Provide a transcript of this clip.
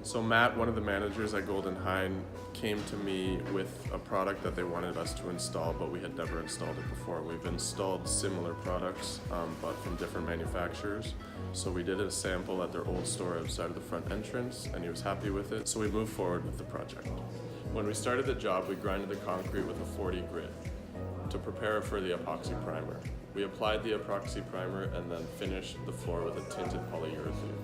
So Matt, one of the managers at Golden Hine, came to me with a product that they wanted us to install, but we had never installed it before. We've installed similar products, but from different manufacturers. So we did a sample at their old store outside of the front entrance, and he was happy with it, so we moved forward with the project. When we started the job, we grinded the concrete with a 40 grit to prepare it for the epoxy primer. We applied the epoxy primer and then finished the floor with a tinted polyurethane.